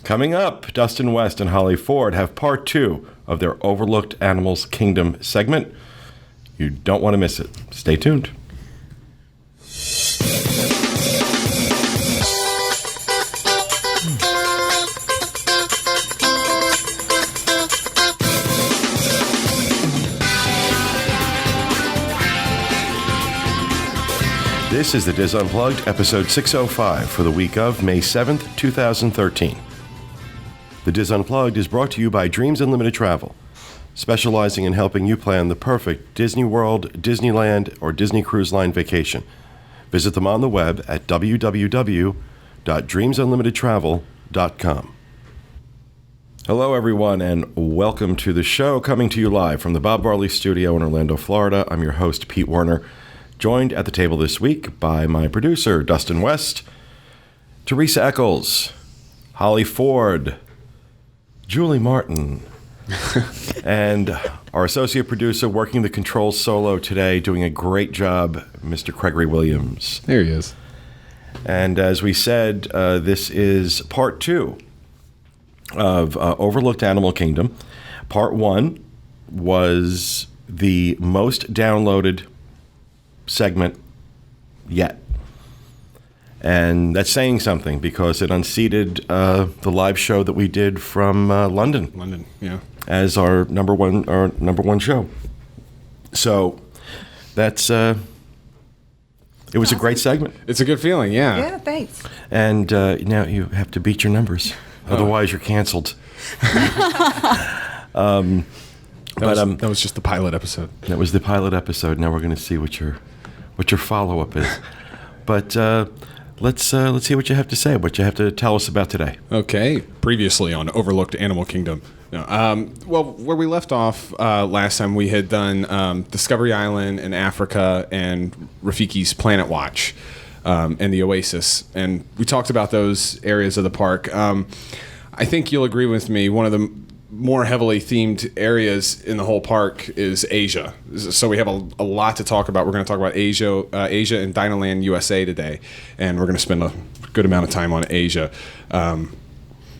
Coming up, Dustin West and Holly Forde have part 2 of their Overlooked Animals Kingdom segment. You don't want to miss it. Stay tuned. This is the Diz Unplugged, episode 605 for the week of May 7th, 2013. The Diz Unplugged is brought to you by Dreams Unlimited Travel, specializing in helping you plan the perfect Disney World, Disneyland, or Disney Cruise Line vacation. Visit them on the web at www.dreamsunlimitedtravel.com. Hello, everyone, and welcome to the show, coming to you live from the Bob Varley Studio in Orlando, Florida. I'm your host, Pete Werner, joined at the table this week by my producer, Dustin West, Teresa Eccles, Holly Forde, Julie Martin, and our associate producer working the controls solo today, doing a great job, Mr. Gregory Williams. There he is. And as we said, this is part 2 of Overlooked Animal Kingdom. Part 1 was the most downloaded segment yet. And that's saying something because it unseated the live show that we did from London. London, yeah. As our number one show. So that's it was a great segment. It's a good feeling, yeah. Yeah, thanks. And now you have to beat your numbers. Otherwise you're canceled. That was just the pilot episode. That was the pilot episode. Now we're going to see what your follow-up is. But let's see what you have to say, what you have to tell us about today. Okay. Previously on Overlooked Animal Kingdom. Well, where we left off last time, we had done Discovery Island in Africa and Rafiki's Planet Watch and the Oasis. And we talked about those areas of the park. I think you'll agree with me, one of the more heavily themed areas in the whole park is Asia. So we have a lot to talk about. We're going to talk about Asia and Dinoland USA today, and we're going to spend a good amount of time on Asia.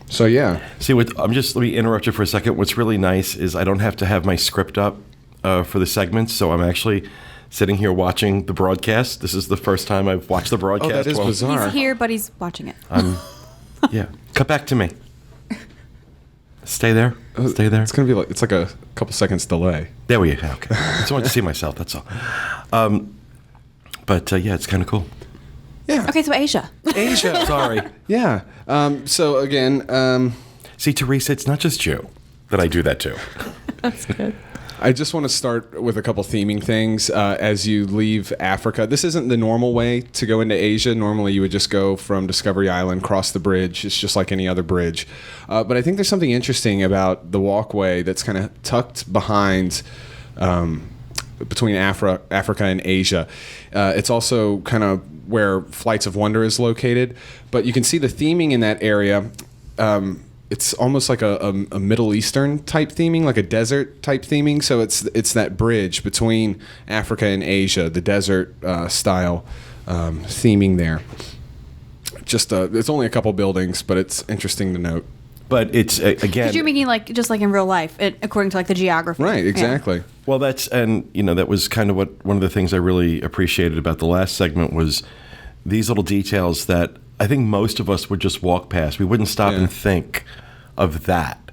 So yeah. See, let me interrupt you for a second. What's really nice is I don't have to have my script up for the segments, so I'm actually sitting here watching the broadcast. This is the first time I've watched the broadcast. Oh, that is bizarre. He's here, but he's watching it. Yeah. Cut back to me. Stay there. Stay there. It's gonna be it's like a couple seconds delay. There we go. Okay. I just wanted to see myself. That's all. But yeah, it's kind of cool. Yeah. Okay, so Asia. Sorry. Yeah. So again, see, Teresa, it's not just you that I do that to. That's good. I just want to start with a couple theming things as you leave Africa. This isn't the normal way to go into Asia. Normally, you would just go from Discovery Island, cross the bridge. It's just like any other bridge. But I think there's something interesting about the walkway that's kind of tucked behind between Africa and Asia. It's also kind of where Flights of Wonder is located. But you can see the theming in that area. It's almost like a Middle Eastern type theming, like a desert type theming. So it's that bridge between Africa and Asia, the desert style theming there. Just it's only a couple buildings, but it's interesting to note. But it's again, Because you're making just like in real life, according to like the geography. Right, exactly. Yeah. well, that was kind of one of the things I really appreciated about the last segment was these little details that I think most of us would just walk past. We wouldn't stop and think of that.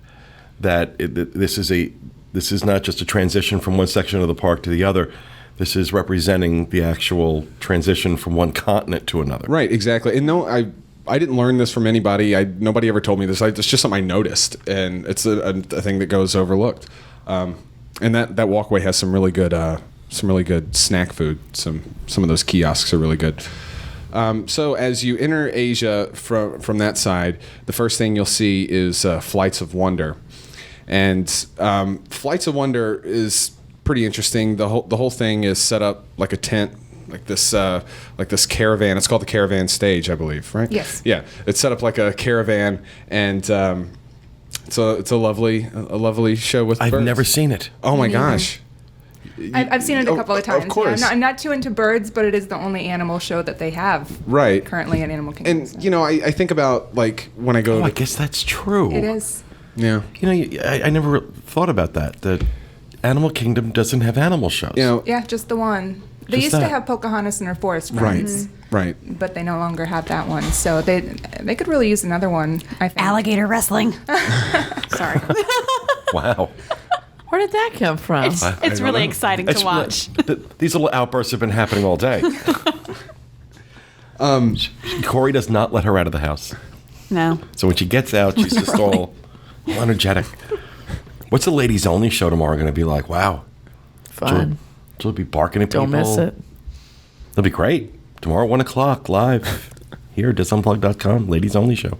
This is not just a transition from one section of the park to the other. This is representing the actual transition from one continent to another. Right, exactly. And no, I didn't learn this from anybody. Nobody ever told me this. It's just something I noticed, and it's a thing that goes overlooked. And that walkway has some really good snack food. Some of those kiosks are really good. So as you enter Asia from that side, the first thing you'll see is Flights of Wonder, and Flights of Wonder is pretty interesting. The whole thing is set up like a tent, like this caravan. It's called the caravan stage, I believe, right? Yes. Yeah, it's set up like a caravan, and it's a lovely show with I've birds. never seen it. Oh my gosh. I've seen it a couple of times. Of course. Yeah, I'm not too into birds, but it is the only animal show that they have currently in Animal Kingdom. And, I think about, like, when I go I guess that's true. It is. Yeah. I never thought about that. That Animal Kingdom doesn't have animal shows. Yeah, just the one. They Just used to that. have Pocahontas and her forest friends. Right. But they no longer have that one. So they could really use another one, I think. Alligator wrestling. Sorry. Wow. Where did that come from? It's really exciting to watch. These little outbursts have been happening all day. Corey does not let her out of the house. No. So when she gets out, she's just all energetic. What's the ladies only show tomorrow going to be like? Wow. Fun. She'll be barking at people. Don't miss it. It'll be great. Tomorrow, 1 o'clock, live here at disunplugged.com. Ladies only show.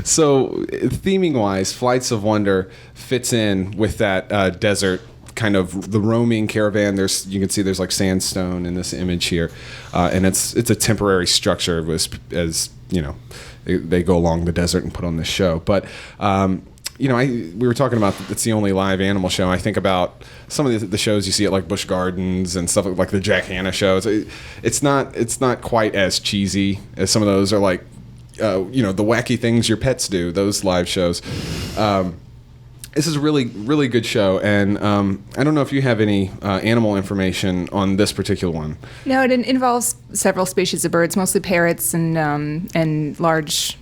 So, theming-wise, Flights of Wonder fits in with that desert kind of the roaming caravan. You can see there's like sandstone in this image here, and it's a temporary structure as they go along the desert and put on this show. But we were talking about it's the only live animal show. I think about some of the shows you see at like Busch Gardens and stuff like the Jack Hanna shows. It's not quite as cheesy as some of those are like. The wacky things your pets do, those live shows. This is a really, really good show, and I don't know if you have any animal information on this particular one. No, it involves several species of birds, mostly parrots and large,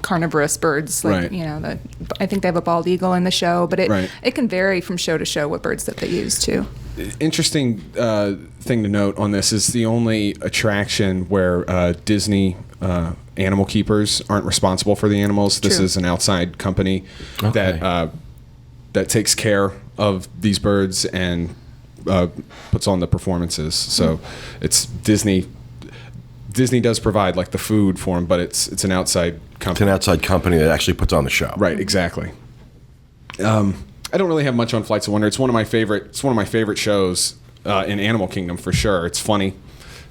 carnivorous birds. Like, Right. I think they have a bald eagle in the show, but Right. it can vary from show to show what birds that they use too. Interesting thing to note on this is the only attraction where Disney animal keepers aren't responsible for the animals. This True. is an outside company Okay. that takes care of these birds and puts on the performances. So it's Disney. Disney does provide like the food for them, but it's an outside It's company. an outside company that actually puts on the show. Right, exactly. I don't really have much on Flights of Wonder. It's one of my favorite shows in Animal Kingdom for sure. It's funny. You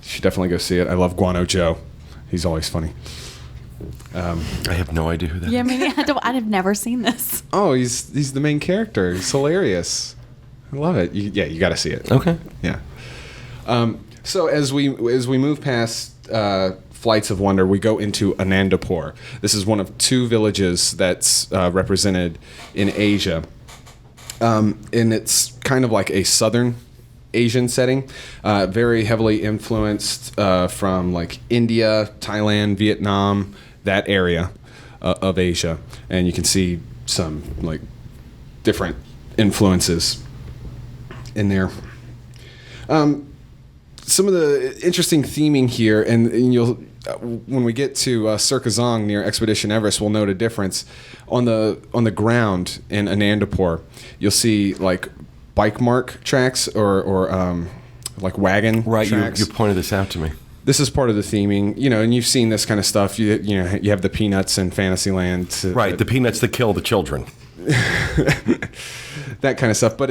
should definitely go see it. I love Guano Joe. He's always funny. I have no idea who that is. Yeah, I've never seen this. Oh, he's the main character. He's hilarious. I love it. You got to see it. Okay. Yeah. So as we move past Flights of Wonder, we go into Anandapur. This is one of two villages that's represented in Asia, and it's kind of like a southern Asian setting, very heavily influenced from like India, Thailand, Vietnam, that area of Asia, and you can see some like different influences in there. Some of the interesting theming here, and you'll when we get to Sirkazong near Expedition Everest, we'll note a difference on the ground in Anandapur. You'll see like bike mark tracks or like wagon tracks. You pointed this out to me. This is part of the theming, and you've seen this kind of stuff. You have the peanuts in Fantasyland, Right, the peanuts that kill the children. that kind of stuff. But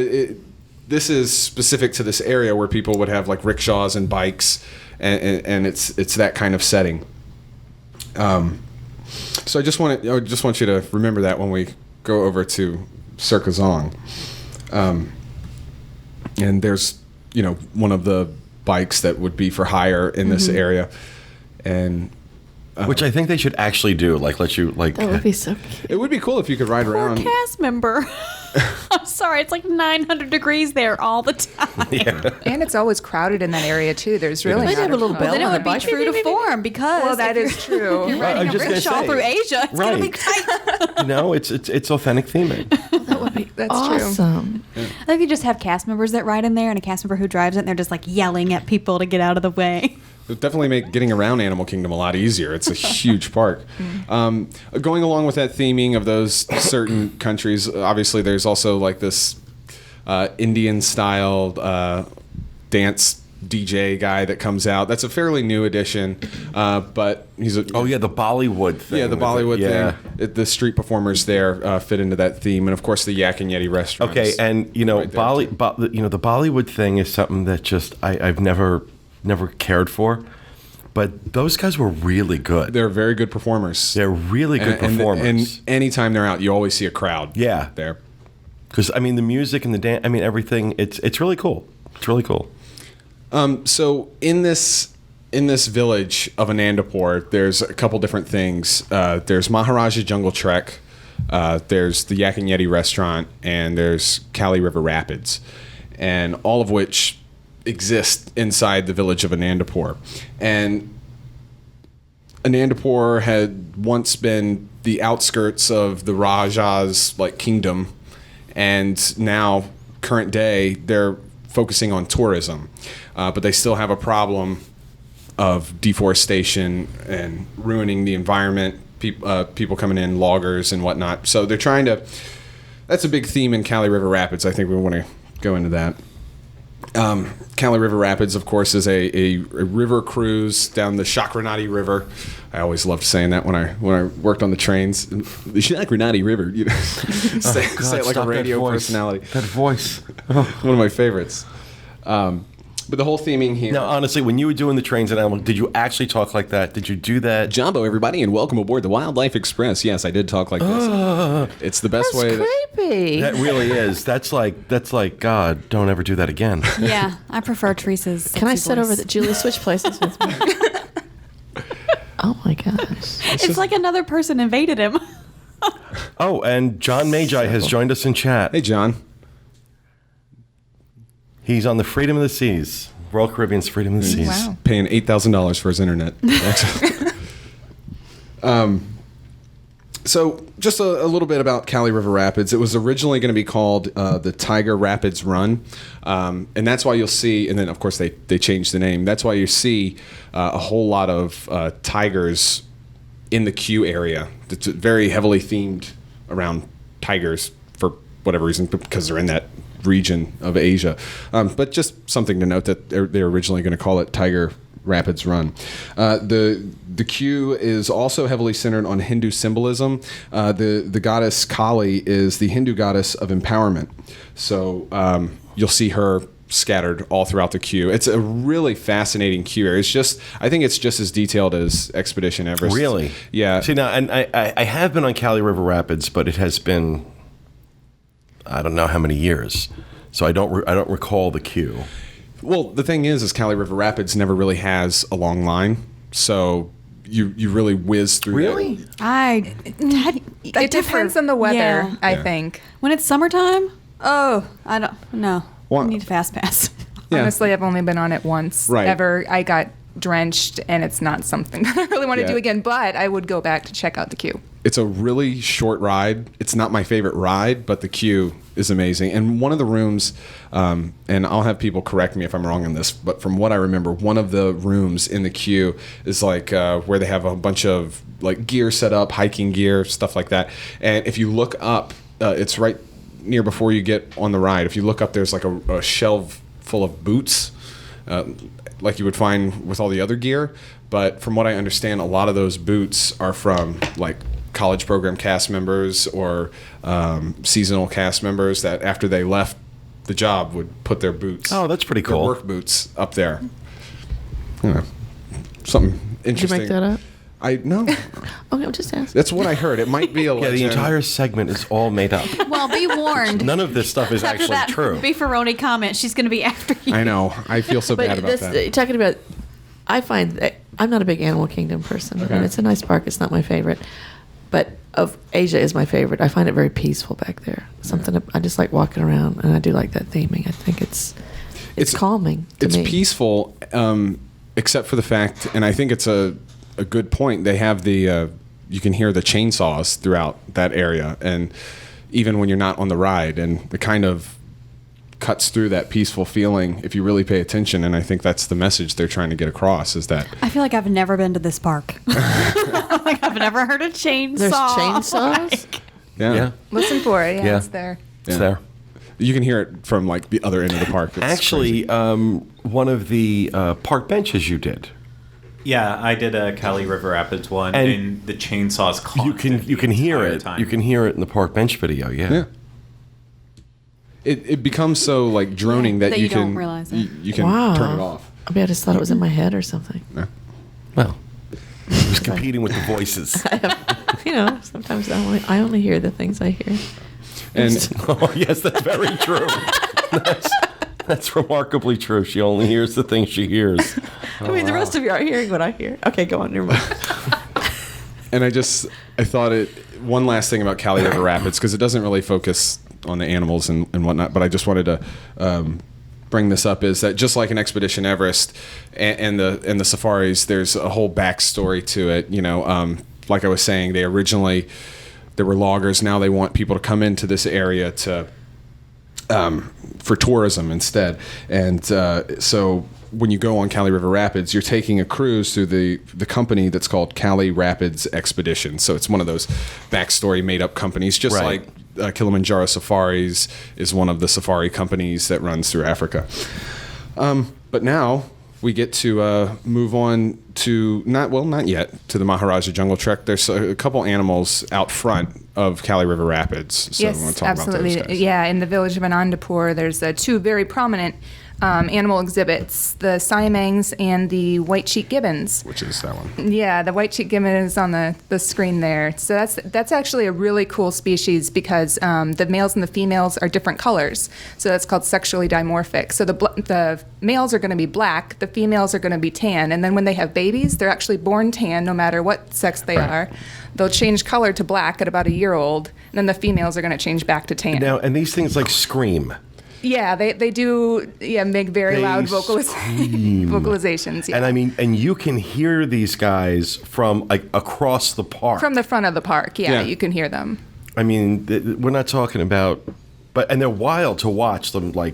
this is specific to this area where people would have like rickshaws and bikes, and it's that kind of setting. So I just want you to remember that when we go over to Sirkazong. And there's one of the bikes that would be for hire in this area, and Which I think they should actually do. Like, let you, like... That would be so cute. it would be cool if you could ride Poor around. cast member. I'm sorry, it's like 900 degrees there all the time. Yeah. And it's always crowded in that area too. There's really They not have a little ton. bell Then it on would a be bike. true to form because Well, that if is true. you're riding I'm a just gonna rickshaw say. through Asia. It's going to be Right. tight. It's authentic theming. That would be That's true. awesome. Like you just have cast members that ride in there and a cast member who drives it and they're just like yelling at people to get out of the way. It would definitely make getting around Animal Kingdom a lot easier. It's a huge park. Going along with that theming of those certain countries, obviously there's also like this Indian-style dance DJ guy that comes out. That's a fairly new addition, but he's a... Oh, yeah, the Bollywood thing. Yeah, the Bollywood Yeah. thing. The street performers there fit into that theme, and of course the Yak and Yeti restaurants. Okay, and the Bollywood thing is something that just I've never cared for, but those guys were really good. They're very good performers. They're really good performers. And anytime they're out, you always see a crowd. Yeah. There. Because I mean, the music and the dance. I mean, everything. It's really cool. It's really cool. So in this village of Anandapur, there's a couple different things. There's Maharaja Jungle Trek. There's the Yak and Yeti restaurant, and there's Cali River Rapids, and all of which exist inside the village of Anandapur. And Anandapur had once been the outskirts of the Raja's kingdom, and now current day they're focusing on tourism, but they still have a problem of deforestation and ruining the environment. People coming in, loggers and whatnot. So they're trying to. That's a big theme in Cali River Rapids. I think we want to go into that. Cali River Rapids, of course, is a river cruise down the Chakranati River. I always loved saying that when I worked on the trains. The Chakranati River, you know, say it like a radio personality. That voice. One of my favorites. But the whole theming here. Now, honestly, when you were doing the trains and animals, did you actually talk like that? Did you do that? Jumbo, everybody, and welcome aboard the Wildlife Express. Yes, I did talk like this. It's the best way. Creepy. That really is. That's like God. Don't ever do that again. Yeah, I prefer Teresa's. Can I sexy sit voice. over the Julie switch places with me? Oh my gosh. It's like another person invaded him. Oh, and John Magi has joined us in chat. Hey, John. He's on the Freedom of the Seas, Royal Caribbean's Freedom of the Seas. Wow. Paying $8,000 for his internet. So just a little bit about Cali River Rapids. It was originally going to be called the Tiger Rapids Run, and that's why you'll see, and then of course they changed the name. That's why you see a whole lot of tigers in the queue area. It's very heavily themed around tigers for whatever reason, because they're in that region of Asia. But just something to note that they're originally going to call it Tiger Rapids Run. The queue is also heavily centered on Hindu symbolism. The goddess Kali is the Hindu goddess of empowerment. So you'll see her scattered all throughout the queue. It's a really fascinating queue area. I think it's just as detailed as Expedition Everest. Really? Yeah. See, now, and I have been on Cali River Rapids, but it has been, I don't know how many years. So I don't recall the queue. Well, the thing is Cali River Rapids never really has a long line, so you really whiz through. Really? It depends on the weather, Yeah. I think. When it's summertime, I don't know. Well, I need a fast pass. Yeah. Honestly, I've only been on it once Right. ever. I got drenched, and it's not something that I really want to Yeah. do again, but I would go back to check out the queue. It's a really short ride. It's not my favorite ride, but the queue is amazing. And one of the rooms, and I'll have people correct me if I'm wrong on this, but from what I remember, one of the rooms in the queue is where they have a bunch of gear set up, hiking gear, stuff like that. And if you look up, it's right near before you get on the ride. If you look up, there's a shelf full of boots, like you would find with all the other gear. But from what I understand, a lot of those boots are from college program cast members or seasonal cast members that after they left the job would put their boots. Oh, that's pretty cool. Their work boots up there. You know, something Did you interesting. make that up? No. Okay, I'm just asking. That's what I heard. It might be a Yeah, legend. the entire segment is all made up. Well, be warned. None of this stuff is After actually that true. Beefaroni comment, she's going to be after you. I know. I feel so bad about that. Talking about, I find that I'm not a big Animal Kingdom person. Okay. And it's a nice park. It's not my favorite, but of Asia is my favorite. I find it very peaceful back there. I just like walking around, and I do like that theming. I think it's calming to me. It's peaceful, except for the fact, and I think it's a good point. They have you can hear the chainsaws throughout that area, and even when you're not on the ride, and it kind of cuts through that peaceful feeling if you really pay attention. And I think that's the message they're trying to get across, is that I feel like I've never been to this park. I've never heard a chainsaw. There's chainsaws? Yeah. Listen for it. Yeah, Yeah. it's there. It's Yeah. there. you can hear it from the other end of the park. It's Actually, crazy. one of the park benches you did. Yeah, I did a Cali River Rapids one, and the chainsaws constant. You can hear the it. entire time. You can hear it in the park bench video. Yeah. Yeah. It becomes so droning that that you you don't can realize it. you can Wow. turn it off. I mean, I just thought it was in my head or something. Well, it was competing with the voices. Sometimes I only hear the things I hear. And Oh, yes, that's very true. That's remarkably true. She only hears the things she hears. I mean, the rest of you are hearing what I hear. Okay, go on. Never mind. and I thought one last thing about Cali River Rapids, because it doesn't really focus on the animals and whatnot, but I just wanted to bring this up, is that just like an Expedition Everest and the safaris, there's a whole backstory to it. Like I was saying, there were loggers. Now they want people to come into this area for tourism instead. And so when you go on Cali River Rapids, you're taking a cruise through the company that's called Cali Rapids Expedition. So it's one of those backstory made-up companies, just Right. like Kilimanjaro Safaris is one of the safari companies that runs through Africa. But now we get to move on to, not yet, to the Maharaja Jungle Trek. There's a couple animals out front of Cali River Rapids. So I want Yes, to talk absolutely. about those guys. Yeah, in the village of Anandapur, there's two very prominent animal exhibits: the Siamangs and the white-cheeked gibbons. Which is that one? Yeah, the white-cheeked gibbon is on the screen there. So that's actually a really cool species because the males and the females are different colors. So that's called sexually dimorphic. So the males are going to be black, the females are going to be tan, and then when they have babies, they're actually born tan no matter what sex they are. They'll change color to black at about a year old, and then the females are going to change back to tan. Now, and these things like scream. Yeah, they do make very They loud scream. vocalizations. Yeah. And I mean, and you can hear these guys from like across the park. From the front of the park, Yeah. you can hear them. I mean, we're not talking about, and they're wild to watch them like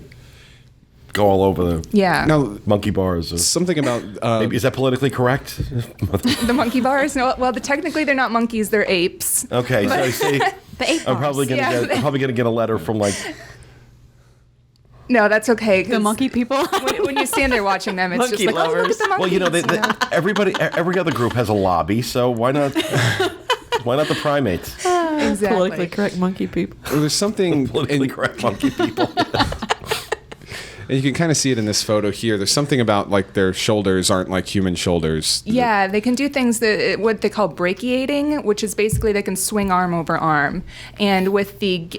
go all over the Yeah. Now, monkey bars. Or, something about maybe, is that politically correct? The monkey bars? No, well, technically they're not monkeys; they're apes. Okay, so I see. The ape I'm probably bars. gonna get a letter from like. No, that's okay. The 'cause monkey people. when you stand there watching them, it's just Monkey like, oh, look lovers. at the monkeys. Well, every other group has a lobby, so why not? Why not the primates? Exactly. Politically correct monkey people. there's something Politically correct monkey people. and you can kind of see it in this photo here. There's something about like their shoulders aren't like human shoulders. Yeah, they can do things that what they call brachiating, which is basically they can swing arm over arm. And with the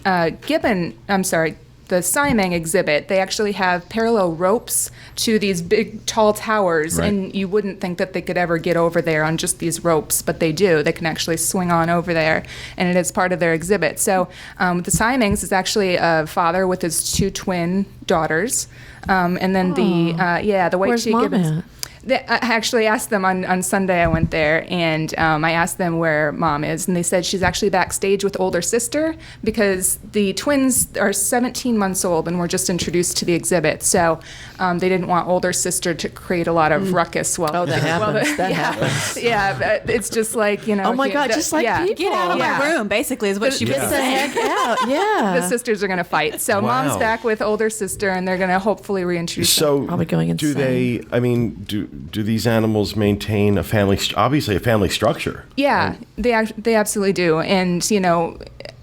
the Siamang exhibit, they actually have parallel ropes to these big, tall towers, Right. and you wouldn't think that they could ever get over there on just these ropes, but they do. They can actually swing on over there, and it is part of their exhibit. So the Siamangs is actually a father with his two twin daughters, and then the Where's white-cheeked Mom gibbons. at? I actually asked them on Sunday. I went there and I asked them where Mom is, and they said she's actually backstage with older sister because the twins are 17 months old and were just introduced to the exhibit. So they didn't want older sister to create a lot of ruckus. Oh, that happens. That happens. Yeah, but it's just like, Oh my God, just like people. Get out of Yeah. my room, basically, is what she was Get the saying. heck out. Yeah. The sisters are going to fight. So Wow. Mom's back with older sister, and they're going to hopefully reintroduce them. So, Probably going do insane. they? I mean, do these animals maintain obviously a family structure? Yeah, they absolutely do. And,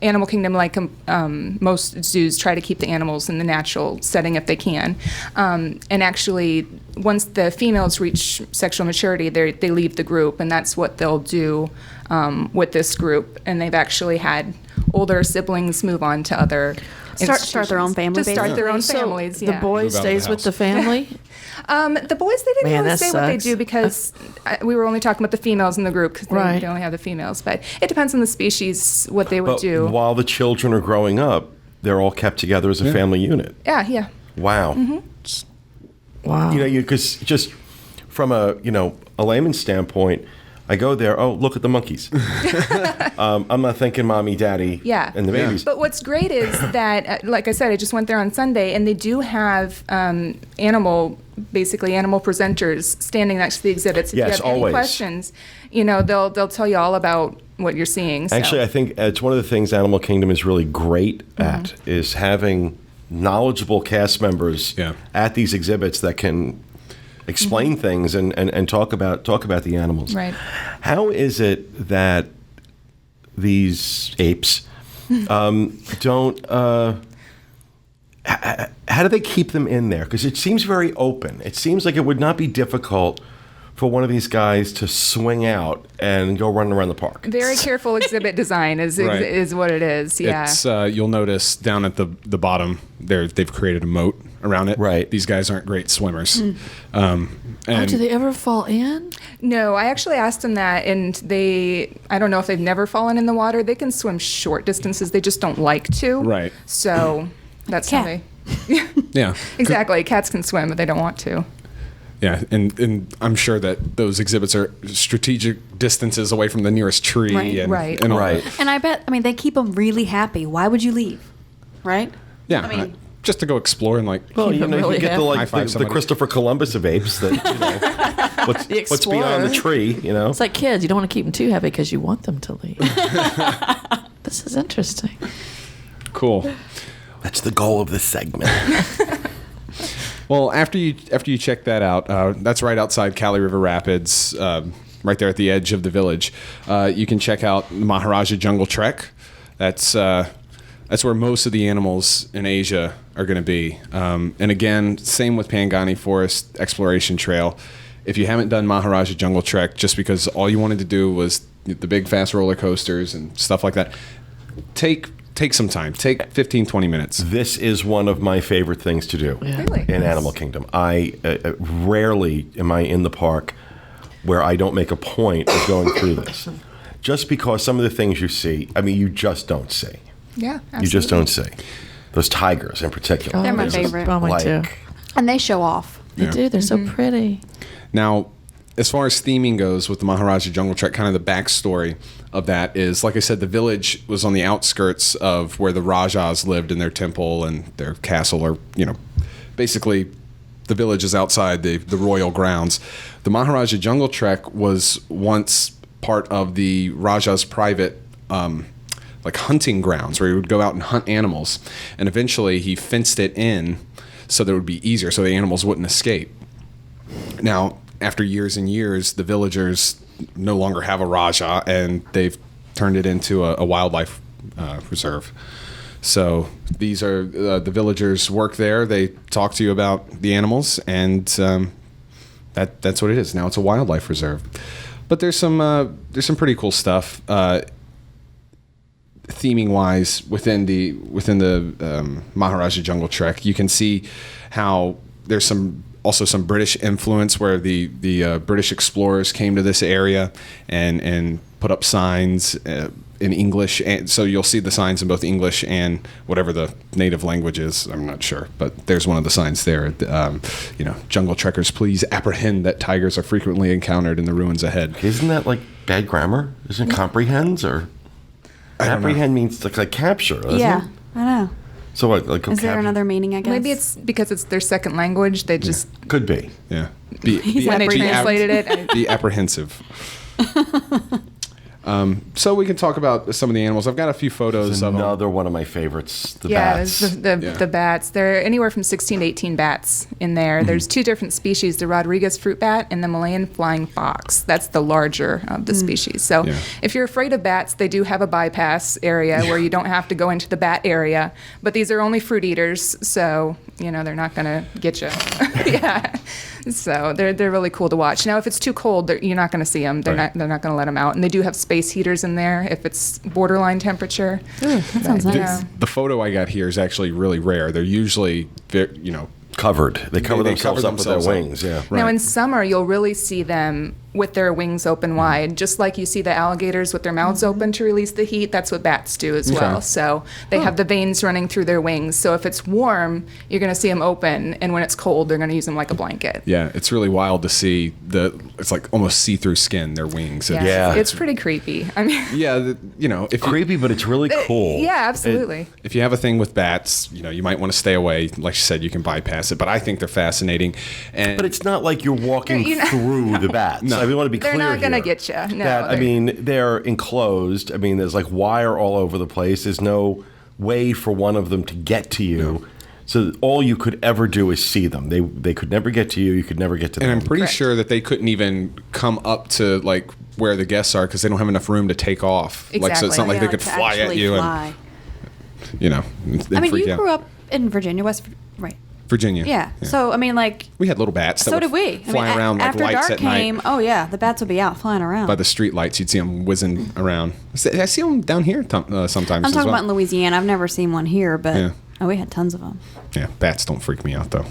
Animal Kingdom, like most zoos, try to keep the animals in the natural setting if they can. And actually, once the females reach sexual maturity, they leave the group, and that's what they'll do with this group. And they've actually had older siblings move on to other Start their own family, To start their own basically. families, So yeah. the boy Move out of stays the with house. the family? The boys, they didn't Man, really that say what they sucks. do because we were only talking about the females in the group because Right. they only have the females. But it depends on the species, what they would But do. while the children are growing up, they're all kept together as a family unit. Yeah. Wow. Wow. Because just from a layman's standpoint, I go there. Oh, look at the monkeys. I'm not thinking mommy, daddy, Yeah. and the babies. But what's great is that, like I said, I just went there on Sunday, and they do have animal presenters standing next to the exhibits. If Yes, you have always. any questions, they'll tell you all about what you're seeing. So. Actually, I think it's one of the things Animal Kingdom is really great at is having knowledgeable cast members Yeah. at these exhibits that can explain things and talk about the animals. Right. How is it that these apes don't? How do they keep them in there? Because it seems very open. It seems like it would not be difficult for one of these guys to swing out and go running around the park. Very careful exhibit design is what it is. Yeah. It's, you'll notice down at the bottom there, they've created a moat around it. Right. These guys aren't great swimmers. Do they ever fall in? No, I actually asked them that, and I don't know if they've never fallen in the water. They can swim short distances. They just don't like to. Right. So that's how Cat. Yeah. Exactly. Cats can swim, but they don't want to. Yeah, and I'm sure that those exhibits are strategic distances away from the nearest tree. Right. And, Right. and all Right. that. And I bet, they keep them really happy. Why would you leave? Right? Yeah. I mean- just to go explore and like. Well, Keep you know, them really you get the, High like, five the somebody. Christopher Columbus of apes that, what's beyond the explorer. tree, you know? It's like kids. You don't want to keep them too heavy because you want them to leave. This is interesting. Cool. That's the goal of this segment. Well, after you check that out, that's right outside Cali River Rapids, right there at the edge of the village. You can check out the Maharaja Jungle Trek. That's where most of the animals in Asia are going to be. And again, same with Pangani Forest Exploration Trail. If you haven't done Maharaja Jungle Trek, just because all you wanted to do was the big fast roller coasters and stuff like that, take some time. Take 15, 20 minutes. This is one of my favorite things to do Really? in Animal Kingdom. I rarely am I in the park where I don't make a point of going through this. Just because some of the things you see, you just don't see. Yeah, absolutely. You just don't see. Those tigers in particular. They're my There's favorite. Oh, mine too. And they show off. They Yeah. do. They're so pretty. Now, as far as theming goes with the Maharaja Jungle Trek, kind of the backstory of that is, like I said, the village was on the outskirts of where the Rajas lived in their temple and their castle, or, basically the village is outside the royal grounds. The Maharaja Jungle Trek was once part of the Raja's private hunting grounds where he would go out and hunt animals. And eventually he fenced it in so that it would be easier, so the animals wouldn't escape. Now, after years and years, the villagers no longer have a Raja, and they've turned it into a wildlife reserve. So these are the villagers work there. They talk to you about the animals, and that's what it is. Now it's a wildlife reserve. But there's some pretty cool stuff. Theming wise, within the Maharaja Jungle Trek, you can see how there's also some British influence, where the British explorers came to this area and put up signs in English, and so you'll see the signs in both English and whatever the native language is. I'm not sure, but there's one of the signs there. Jungle trekkers, please apprehend that tigers are frequently encountered in the ruins ahead. Isn't that like bad grammar? Isn't it comprehends or? Apprehend means like capture, doesn't it? I know. So what? Like Is there another meaning, I guess? Maybe it's because it's their second language. They just Could be. Yeah. when they translated it. Be apprehensive. So we can talk about some of the animals. I've got a few photos It's of them. another one of my favorites, the Yeah, bats. the bats. There are anywhere from 16 to 18 bats in there. There's two different species, the Rodriguez fruit bat and the Malayan flying fox. That's the larger of the species. So Yeah. if you're afraid of bats, they do have a bypass area where you don't have to go into the bat area. But these are only fruit eaters, so they're not going to get you. Yeah. So they're really cool to watch. Now, if it's too cold, you're not going to see them. They're not going to let them out. And they do have space heaters in there if it's borderline temperature. That sounds nice. Yeah. The photo I got here is actually really rare. They're usually, Covered. They cover They themselves cover up with their themselves up. wings. Yeah. Now, in summer, you'll really see them with their wings open wide, just like you see the alligators with their mouths open to release the heat. That's what bats do as well. So they have the veins running through their wings. So if it's warm, you're going to see them open, and when it's cold, they're going to use them like a blanket. Yeah, it's really wild to see it's like almost see-through skin, their wings. Yeah. It's pretty creepy. I mean, Yeah, if Creepy, but it's really cool. yeah, absolutely. If you have a thing with bats, you might want to stay away. Like you said, you can bypass it, but I think they're fascinating. And But it's not like you're walking You know- through the bats. No. I want to be They're clear not gonna here get ya. No, that, they're enclosed. There's like wire all over the place. There's no way for one of them to get to you. No. So all you could ever do is see them. They could never get to you. You could never get to them. And I'm pretty Correct. sure that they couldn't even come up to like where the guests are because they don't have enough room to take off. Like so, it's not Exactly. like they could to fly at actually you fly. and and freak you out. grew up in Virginia, right? Virginia. Yeah. So I mean, like, We had little bats that so would did we. fly around like after lights dark at came. night. Oh yeah, the bats would be out flying around. By the street lights, you'd see them whizzing around. I see them down here sometimes I'm as talking well. about in Louisiana. I've never seen one here, but Yeah. we had tons of them. Yeah, bats don't freak me out, though.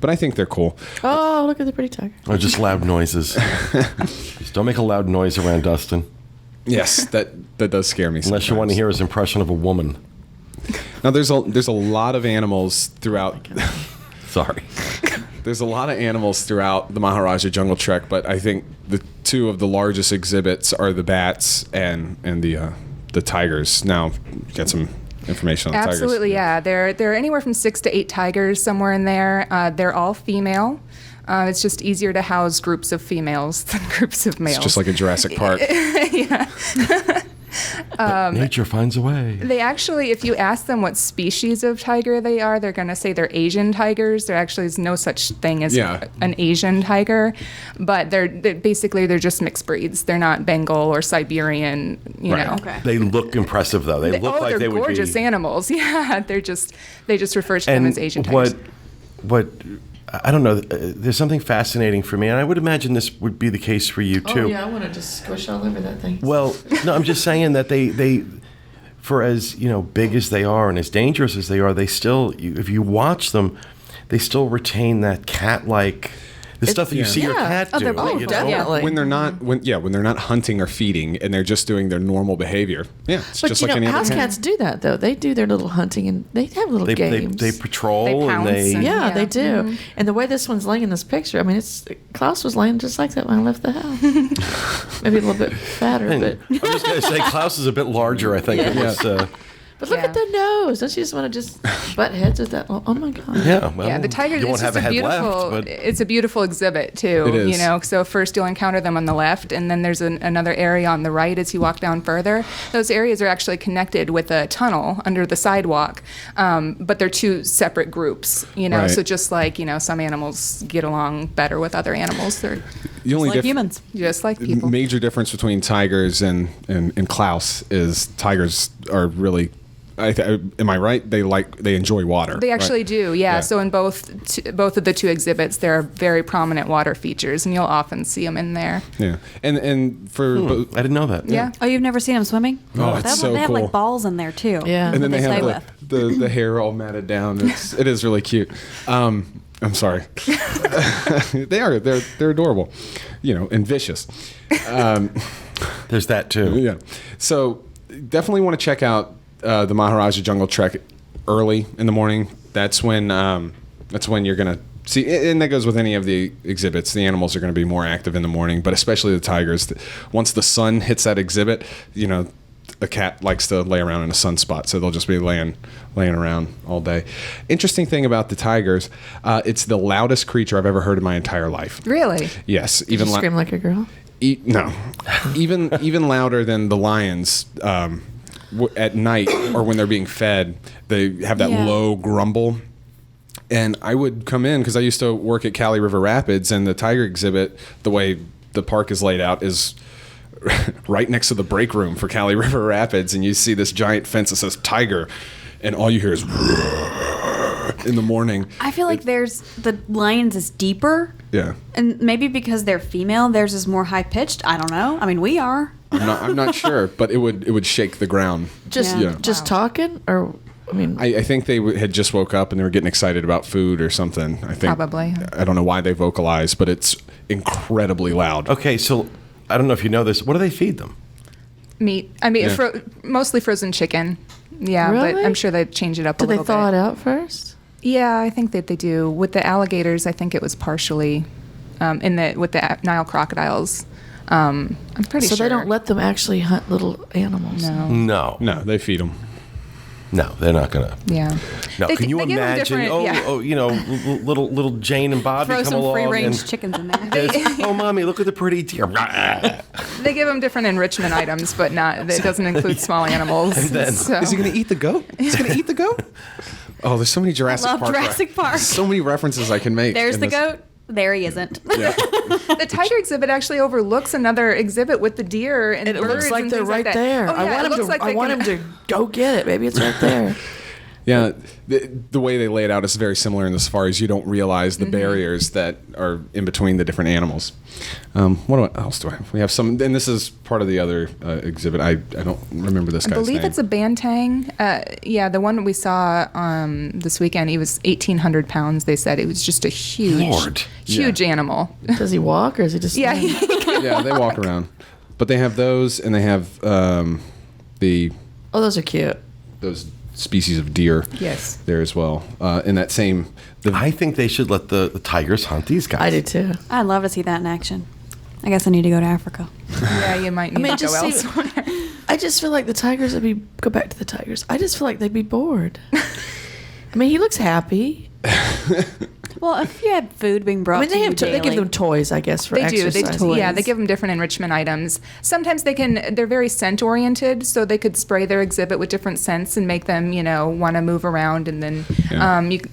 But I think they're cool. Oh, look at the pretty tiger. Or just loud noises. Just don't make a loud noise around Dustin. Yes, that does scare me Unless you want to sometimes. hear his impression of a woman. Now, there's a lot of animals throughout... Sorry. There's a lot of animals throughout the Maharaja Jungle Trek, but I think the two of the largest exhibits are the bats and the tigers. Now, get some information on tigers. Absolutely, yeah. There are anywhere from 6 to 8 tigers somewhere in there. They're all female. It's just easier to house groups of females than groups of males. It's just like a Jurassic Park. Nature finds a way. They actually, if you ask them what species of tiger they are, they're going to say they're Asian tigers. There actually is no such thing as an Asian tiger, but they're just mixed breeds. They're not Bengal or Siberian, you Right. know. Okay. They look impressive, though. They look like they're they would be. gorgeous animals. Yeah, they just refer to them as Asian tigers. what I don't know. There's something fascinating for me, and I would imagine this would be the case for you too. Oh, yeah, I want to just squish all over that thing. Well, no, I'm just saying that they, for as big as they are and as dangerous as they are, they still, if you watch them, they still retain that cat-like, the stuff that you see your cat do. they're playful. Definitely. When they're not when they're not hunting or feeding and they're just doing their normal behavior. Yeah, it's But just like any other house cat. cats do that though. They do their little hunting and they have little They games. patrol They and pounce they. and- yeah, Yeah. they do. And the way this one's laying in this picture, I mean, Klaus was laying just like that when I left the house. Maybe a little bit fatter, but I'm just gonna say Klaus is a bit larger. I think it was. but look at the nose. Don't you just want to just butt heads with that? Oh my god. Yeah, well, Yeah, the tiger. You won't It's have just a a head beautiful. left, but It's a beautiful exhibit too. It is. So first you'll encounter them on the left, and then there's another area on the right as you walk down further. Those areas are actually connected with a tunnel under the sidewalk, but they're two separate groups. Right. So just like some animals get along better with other animals, they're The only Like humans. just like people. major difference between tigers and Klaus is tigers are really. Am I right? They enjoy water. They actually right? do, yeah. So in both of the two exhibits, there are very prominent water features, and you'll often see them in there. Yeah, and for I didn't know that. Yeah. Oh, you've never seen them swimming? Oh, it's so They have cool. like balls in there too. Yeah. and then that they play have with. the hair all matted down. It is really cute. I'm sorry. They're adorable, and vicious. There's that too. Yeah. So definitely want to check out the Maharaja Jungle Trek early in the morning. That's when you're gonna see, and that goes with any of the exhibits. The animals are going to be more active in the morning, but especially the tigers. Once the sun hits that exhibit, a cat likes to lay around in a sunspot, so they'll just be laying around all day. Interesting thing about the tigers, it's the loudest creature I've ever heard in my entire life. Really? Yes, You scream like a girl. No, even louder than the lions. At night or when they're being fed, they have that Yeah. low grumble. And I would come in because I used to work at Cali River Rapids, and the tiger exhibit, the way the park is laid out, is right next to the break room for Cali River Rapids, and you see this giant fence that says tiger, and all you hear is in the morning. I feel like the lions is deeper. Yeah. And maybe because they're female, theirs is more high pitched. I don't know. I mean, we are. I'm not sure, but it would shake the ground. Just Yeah. just talking, or I mean, I think they had just woke up and they were getting excited about food or something. I think Probably. I don't know why they vocalize, but it's incredibly loud. Okay, so I don't know if you know this. What do they feed them? Meat. I mean, Yeah. mostly frozen chicken. Yeah, but Really? I'm sure they change it up do a they little thaw bit. it out first? Yeah, I think that they do. With the alligators, I think it was partially with the Nile crocodiles. I'm pretty So sure. they don't let them actually hunt little animals. No. No, they feed them. No, they're not gonna. Yeah. No, They- can you they give 'em imagine? different- yeah. Little Jane and Bobby Throw come some along free range and chickens in there. there's, oh, mommy, look at the pretty deer. They give them different enrichment items, but it doesn't include small animals. then- so. Is he going to eat the goat? He's going to eat the goat? Oh, there's so many Jurassic love Park. Jurassic Park. So many references I can make. There's in the this. goat. There he isn't. Yeah. The tiger exhibit actually overlooks another exhibit with the deer and And it birds looks like and they're things right like that. there. Oh, yeah, I it want looks him like to. I they want can- him to go get it. Maybe it's right there. Yeah, the way they lay it out is very similar in the safaris. You don't realize the barriers that are in between the different animals. What else do I have? We have some, and this is part of the other exhibit. I don't remember this guy's name. I believe it's a bantang. Yeah, the one that we saw this weekend, he was 1,800 pounds, they said. It was just a huge animal. Does he walk or is he just... Yeah. Yeah, they walk around. But they have those, and they have the... Oh, those are cute. Those species of deer there as well. In that same... I think they should let the tigers hunt these guys. I do too. I'd love to see that in action. I guess I need to go to Africa. Yeah, you might need to go elsewhere. I just feel like the tigers would go back to the tigers. I just feel like they'd be bored. I mean, he looks happy. Well, if you had food being brought to you daily. They give them toys, I guess, for exercise. Yeah, they give them different enrichment items. Sometimes they're very scent oriented, so they could spray their exhibit with different scents and make them, want to move around. And then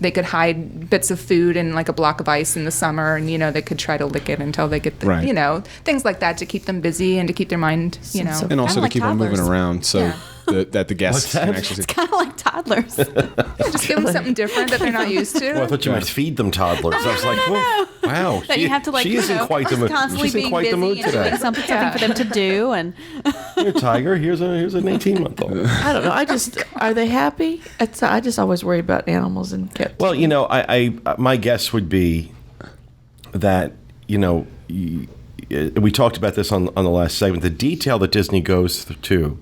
they could hide bits of food in like a block of ice in the summer, and they could try to lick it until they get the, things like that to keep them busy and to keep their mind, and also to keep them moving around. So. That the guests can actually... It's kind of like toddlers. Just give them something different that they're not used to. Well, I thought you might feed them toddlers. I was like, whoa, wow. That you have to she isn't quite the mood. Constantly She's in being quite the busy mood and today. doing something for them to do. And Here, tiger. Here's an 18-month-old. I don't know. Are they happy? I just always worry about animals and cats. Well, I my guess would be that we talked about this on the last segment. The detail that Disney goes to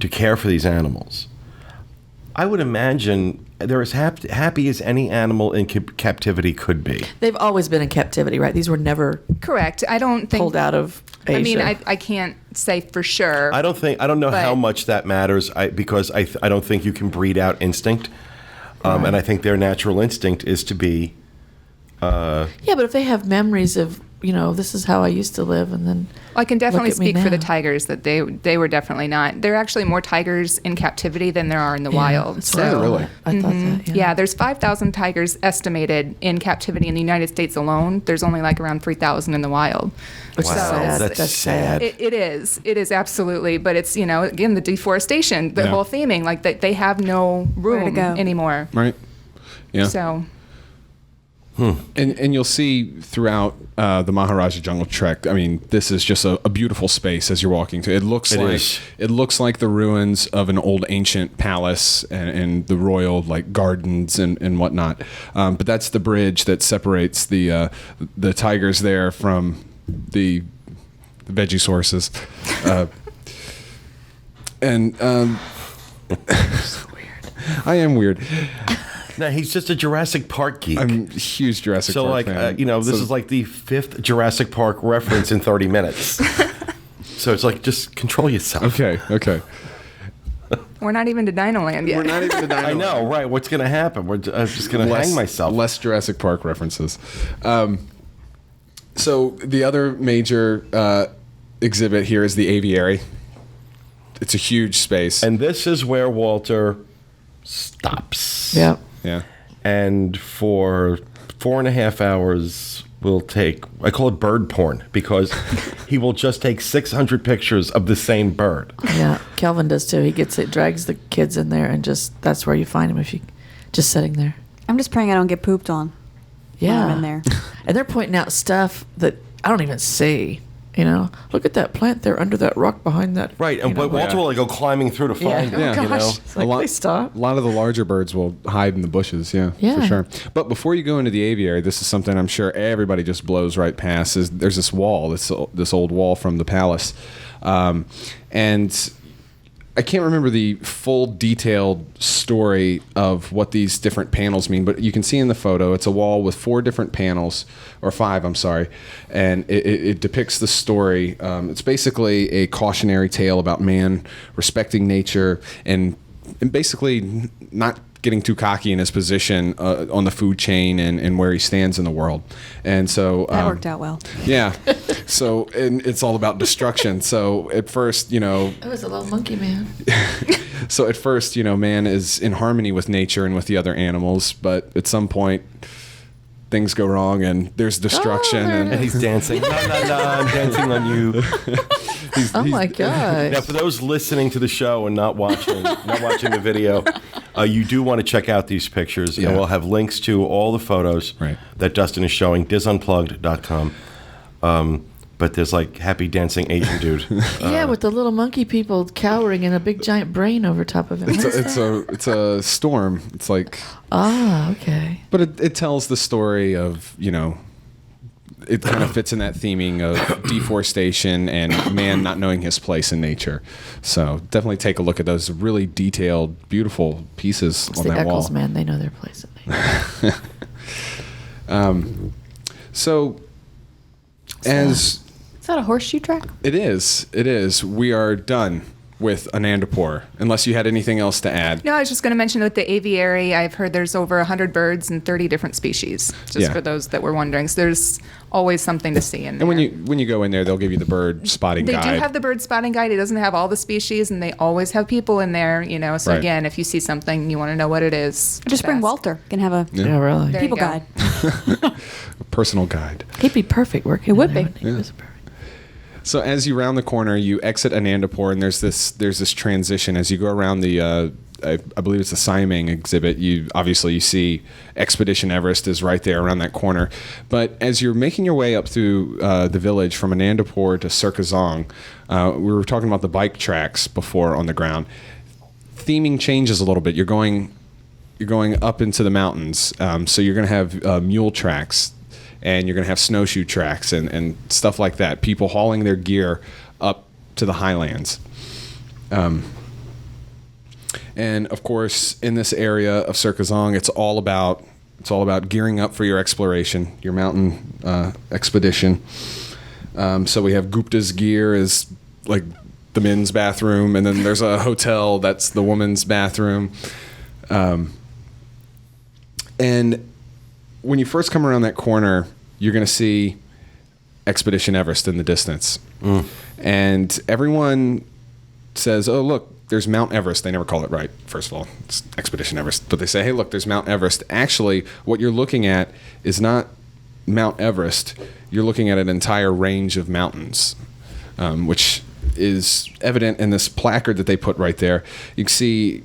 care for these animals. I would imagine they're as happy as any animal in captivity could be. They've always been in captivity, right? These were never correct. I don't think pulled out of Asia. I mean, I can't say for sure. I don't know how much that matters. Because I don't think you can breed out instinct, and I think their natural instinct is to be. Yeah, but if they have memories of this is how I used to live, and then I can definitely speak for the now. tigers that they were definitely not. There are actually more tigers in captivity than there are in the wild. That's So what really? I thought that. yeah, there's 5,000 tigers estimated in captivity in the United States alone. There's only like around 3,000 in the wild. Which is sad. That's sad. It is absolutely, but it's again the deforestation, the whole theming, like they have no room anymore. Right. Yeah. So. And you'll see throughout the Maharaja Jungle Trek. I mean, this is just a beautiful space as you're walking through. It looks like the ruins of an old ancient palace and the royal gardens and whatnot. But that's the bridge that separates the tigers there from the veggie sources. And So weird. I am weird. No, he's just a Jurassic Park geek. I'm a huge Jurassic Park fan. This is like the 5th Jurassic Park reference in 30 minutes. So it's like, just control yourself. Okay. We're not even to Dinoland yet. We're not even to Dinoland. I know, right? What's going to happen? I'm just going to hang myself. Less Jurassic Park references. So the other major exhibit here is the Aviary. It's a huge space. And this is where Walter stops. Yeah. Yeah. And for 4.5 hours, we'll take, I call it bird porn, because he will just take 600 pictures of the same bird. Yeah. Kelvin does too. He drags the kids in there, and that's where you find him if you just sitting there. I'm just praying I don't get pooped on. Yeah. When I'm in there. And they're pointing out stuff that I don't even see. Look at that plant there under that rock behind that. Right, and but Walter will go climbing through to find it. Yeah. Oh, gosh. It's like, please stop. A lot of the larger birds will hide in the bushes, for sure. But before you go into the aviary, this is something I'm sure everybody just blows right past. There's this wall, this old wall from the palace. And I can't remember the full detailed story of what these different panels mean, but you can see in the photo, it's a wall with 4 different panels, or 5, I'm sorry, and it depicts the story. It's basically a cautionary tale about man respecting nature and basically not getting too cocky in his position on the food chain and where he stands in the world. And so That worked out well. Yeah. So, and it's all about destruction. So at first, It was a little monkey man. So at first, man is in harmony with nature and with the other animals, but at some point, things go wrong and there's destruction. And he's dancing. La, la, la, I'm dancing on you. My God. Now, for those listening to the show and not watching the video, you do want to check out these pictures, and we'll have links to all the photos that Dustin is showing, disunplugged.com. But there's like happy dancing Asian dude. Yeah, with the little monkey people cowering and a big giant brain over top of him. It's a storm. It's like okay. But it tells the story of, you know, it kind of fits in that theming of deforestation and man not knowing his place in nature. So definitely take a look at those really detailed, beautiful pieces It's on the that wall. Eccles, man. They know their place in nature. So as Is that a horseshoe track? it is, we are done with Anandapur, unless you had anything else to add. No, I was just going to mention with the aviary, I've heard there's over 100 birds and 30 different species, just for those that were wondering. So there's always something to see in there. And when you go in there, they'll give you the bird spotting They guide. do have the bird spotting guide. It doesn't have all the species, and they always have people in there, you know. So Right. again, if you see something, you want to know what it is. Just bring ask. Walter. Can have a Yeah, really. There you people go. guide. A personal guide. He'd be perfect working. It would in there, be. wouldn't he? He was perfect. So as you round the corner, you exit Anandapur, and there's this transition as you go around the I believe it's the Siamang exhibit. You see Expedition Everest is right there around that corner. But as you're making your way up through the village from Anandapur to Sirkazong, we were talking about the bike tracks before on the ground. Theming changes a little bit. You're going up into the mountains, so you're going to have mule tracks. And you're going to have snowshoe tracks and stuff like that. People hauling their gear up to the highlands. And of course, in this area of Sirkazong, it's all about gearing up for your exploration, your mountain expedition. So we have Gupta's gear is like the men's bathroom, and then there's a hotel that's the woman's bathroom. And when you first come around that corner, you're going to see Expedition Everest in the distance. And everyone says, oh, look, there's Mount Everest. They never call it right, first of all. It's Expedition Everest. But they say, hey, look, there's Mount Everest. Actually, what you're looking at is not Mount Everest. You're looking at an entire range of mountains, which is evident in this placard that they put right there. You can see,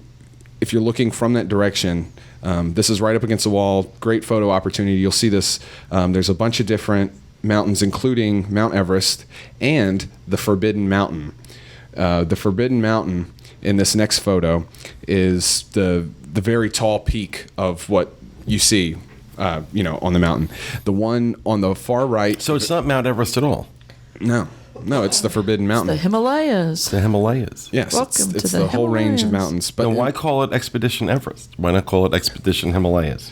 if you're looking from that direction, this is right up against the wall. Great photo opportunity. You'll see this. There's a bunch of different mountains, including Mount Everest and the Forbidden Mountain. The Forbidden Mountain in this next photo is the very tall peak of what you see, on the mountain. The one on the far right. So it's not Mount Everest at all. No, it's the Forbidden Mountain. The Himalayas. The Himalayas. Yes, Welcome it's to the the whole range of Himalayas. mountains. But Then why call it Expedition Everest? Why not call it Expedition Himalayas?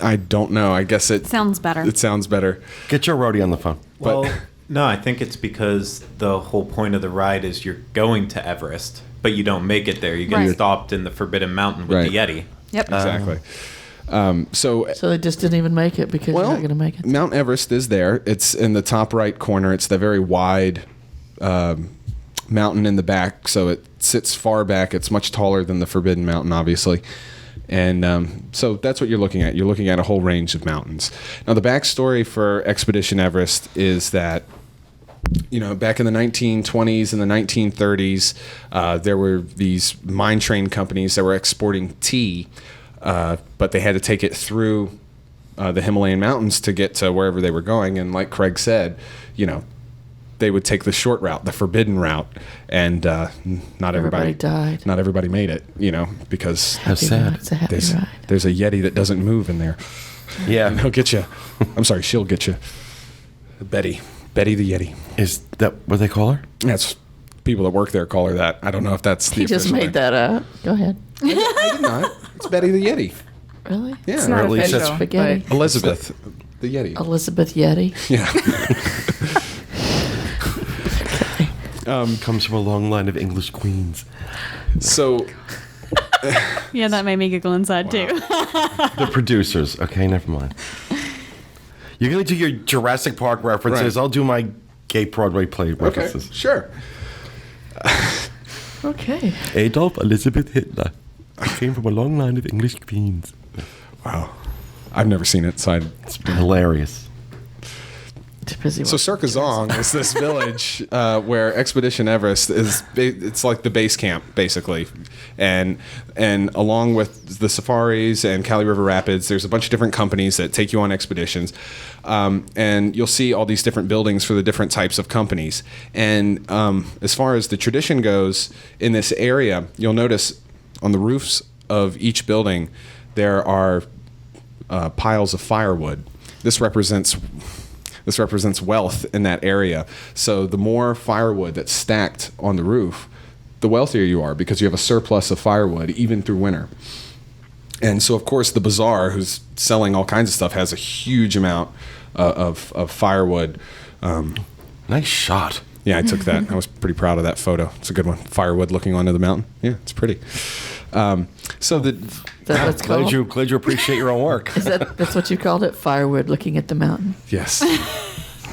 I don't know. I guess it Sounds better. It sounds better. Get your roadie on the phone. Well, no, I think it's because the whole point of the ride is you're going to Everest, but you don't make it there. You get Right. stopped in the Forbidden Mountain with Right. the Yeti. Yep. Exactly. So they just didn't even make it because you're not going to make it. Mount Everest is there. It's in the top right corner. It's the very wide mountain in the back, so it sits far back. It's much taller than the Forbidden Mountain, obviously. And so that's what you're looking at. You're looking at a whole range of mountains. Now, the backstory for Expedition Everest is that, back in the 1920s and the 1930s, there were these mine train companies that were exporting tea, but they had to take it through the Himalayan mountains to get to wherever they were going. And like Craig said, they would take the short route, the forbidden route, and not everybody died. Not everybody made it, because How sad. It's a happy there's, ride. there's a Yeti that doesn't move in there. Yeah. He'll get you. I'm sorry, she'll get you. Betty the Yeti. Is that what they call her? That's people that work there call her that. I don't know if that's the He just official made name. that up. Go ahead. I did not. It's Betty the Yeti. Really? Yeah. It's not Or at least official. that's spaghetti. but- Elizabeth the Yeti. Elizabeth Yeti. Yeah. Comes from a long line of English queens. So Yeah, that made me giggle inside too. The producers. Okay, never mind. You're going to do your Jurassic Park references. Right. I'll do my gay Broadway play okay, references. sure. Okay. Adolf Elizabeth Hitler came from a long line of English queens. Wow. I've never seen it, so It's hilarious. So Circazong is this village where Expedition Everest is. It's like the base camp, basically, and along with the safaris and Cali River Rapids, there's a bunch of different companies that take you on expeditions, and you'll see all these different buildings for the different types of companies. And as far as the tradition goes in this area, you'll notice on the roofs of each building there are piles of firewood. This represents wealth in that area. So the more firewood that's stacked on the roof, the wealthier you are because you have a surplus of firewood even through winter. And so, of course, the bazaar, who's selling all kinds of stuff, has a huge amount of firewood. Nice shot. Yeah, I took that. I was pretty proud of that photo. It's a good one. Firewood looking onto the mountain. Yeah, it's pretty. That's Glad you appreciate your own work. That's what you called it? Firewood looking at the mountain? Yes.